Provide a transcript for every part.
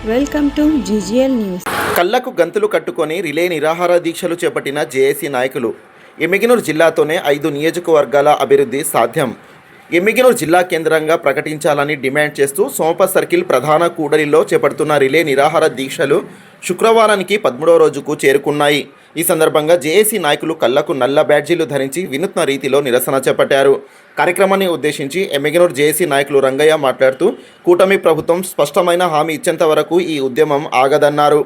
Welcome to GGL news. కళ్లకు గంతులు కట్టుకొని రిలే నిరాహార దీక్షలు చేపట్టిన జేఏసీ నాయకులు. ఎమ్మిగనూరు జిల్లాతోనే 5 నియోజకవర్గాల అభివృద్ధి సాధ్యం. ఎమ్మిగనూరు జిల్లా కేంద్రంగా ప్రకటించాలని డిమాండ్ చేస్తూ సోంప సర్కిల్ ప్రధాన కూడలిలో చేపడుతున్న రిలే నిరాహార దీక్షలు శుక్రవారానికి 13వ రోజుకు చేరుకున్నాయి. ఈ సందర్భంగా జేఏసీ నాయకులు కళ్లకు నల్ల బ్యాడ్జీలు ధరించి వినూత్న రీతిలో నిరసన చేపట్టారు. కార్యక్రమాన్ని ఉద్దేశించి ఎమ్మిగనూరు జేఏసీ నాయకులు రంగయ్య మాట్లాడుతూ కూటమి ప్రభుత్వం స్పష్టమైన హామీ ఇచ్చేంత వరకు ఈ ఉద్యమం ఆగదన్నారు.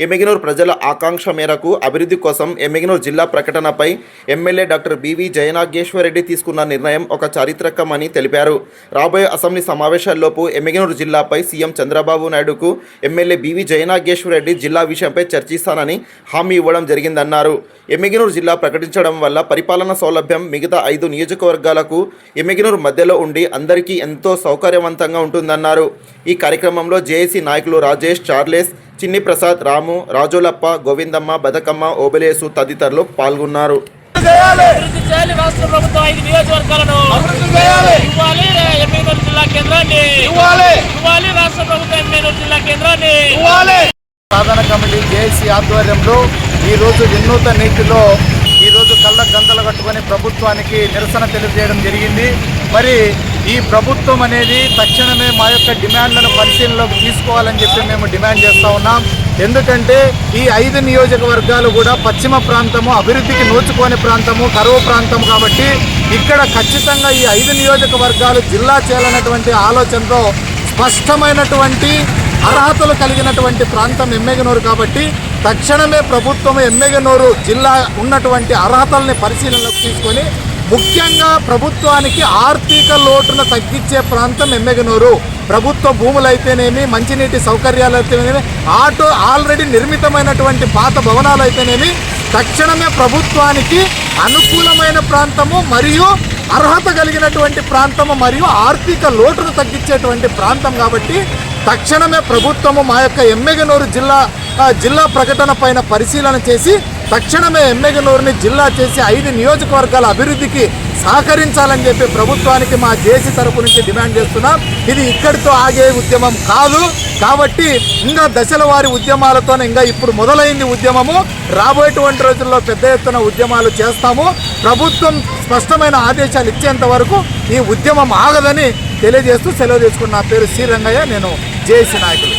ఎమ్మిగనూరు ప్రజల ఆకాంక్ష మేరకు అభివృద్ధి కోసం ఎమ్మిగనూరు జిల్లా ప్రకటనపై ఎమ్మెల్యే డాక్టర్ బివి జయనాగేశ్వరరెడ్డి తీసుకున్న నిర్ణయం ఒక చారిత్రకమని తెలిపారు. రాబోయే అసెంబ్లీ సమావేశాల్లోపు ఎమ్మిగనూరు జిల్లాపై సీఎం చంద్రబాబు నాయుడుకు ఎమ్మెల్యే బివి జయనాగేశ్వరరెడ్డి జిల్లా విషయంపై చర్చిస్తానని హామీ ఇవ్వడం జరిగిందన్నారు. ఎమ్మిగనూరు జిల్లా ప్రకటించడం వల్ల పరిపాలన సౌలభ్యం మిగతా 5 నియోజకవర్గాలకు ఎమ్మిగనూరు మధ్యలో ఉండి అందరికీ ఎంతో సౌకర్యవంతంగా ఉంటుందన్నారు. ఈ కార్యక్రమంలో జేఏసీ నాయకులు రాజేష్, చార్లెస్, చిన్ని ప్రసాద్, రాము, రాజోలప్ప, గోవిందమ్మ, బదకమ్మ, ఓబెలేసు తదితరులు పాల్గొన్నారు. సాధన కమిటీ జేఏసీ ఆధ్వర్యంలో ఈరోజు వినూత్న నీతిలో ఈరోజు కళ్ళ గంతలు కట్టుకొని ప్రభుత్వానికి నిరసన తెలియజేయడం జరిగింది. మరి ఈ ప్రభుత్వం అనేది తక్షణమే మా యొక్క డిమాండ్లను పరిశీలనలోకి తీసుకోవాలని చెప్పి మేము డిమాండ్ చేస్తూ ఉన్నాం. ఎందుకంటే ఈ 5 నియోజకవర్గాలు కూడా పశ్చిమ ప్రాంతము, అభివృద్ధికి నోచుకోని ప్రాంతము, కరువు ప్రాంతం కాబట్టి ఇక్కడ ఖచ్చితంగా ఈ 5 నియోజకవర్గాలు జిల్లా చేయాలన్నటువంటి ఆలోచనతో స్పష్టమైనటువంటి అర్హతలు కలిగినటువంటి ప్రాంతం ఎమ్మిగనూరు కాబట్టి తక్షణమే ప్రభుత్వం ఎమ్మిగనూరు జిల్లా ఉన్నటువంటి అర్హతల్ని పరిశీలనలోకి తీసుకొని ముఖ్యంగా ప్రభుత్వానికి ఆర్థిక లోటును తగ్గించే ప్రాంతం ఎమ్మిగనూరు. ప్రభుత్వ భూములైతేనేమి, మంచినీటి సౌకర్యాలు అయితేనేమి, ఆల్రెడీ నిర్మితమైనటువంటి పాత భవనాలు అయితేనేమి తక్షణమే ప్రభుత్వానికి అనుకూలమైన ప్రాంతము మరియు అర్హత కలిగినటువంటి ప్రాంతము మరియు ఆర్థిక లోటును తగ్గించేటువంటి ప్రాంతం కాబట్టి తక్షణమే ప్రభుత్వము మా యొక్క ఎమ్మిగనూరు జిల్లా ప్రకటన పైన పరిశీలన చేసి తక్షణమే ఎమ్మిగనూరుని జిల్లా చేసి 5 నియోజకవర్గాల అభివృద్ధికి సహకరించాలని చెప్పి ప్రభుత్వానికి మా జేఏసీ తరపు నుంచి డిమాండ్ చేస్తున్నాం. ఇది ఇక్కడితో ఆగే ఉద్యమం కాదు కాబట్టి ఇంకా దశల వారి ఉద్యమాలతోనే ఇంకా ఇప్పుడు మొదలైంది ఉద్యమము. రాబోయేటువంటి రోజుల్లో పెద్ద ఎత్తున ఉద్యమాలు చేస్తాము. ప్రభుత్వం స్పష్టమైన ఆదేశాలు ఇచ్చేంత వరకు ఈ ఉద్యమం ఆగదని తెలియజేస్తూ సెలవు తీసుకున్న నా పేరు సి రంగయ్య, నేను జేఏసీ నాయకులు.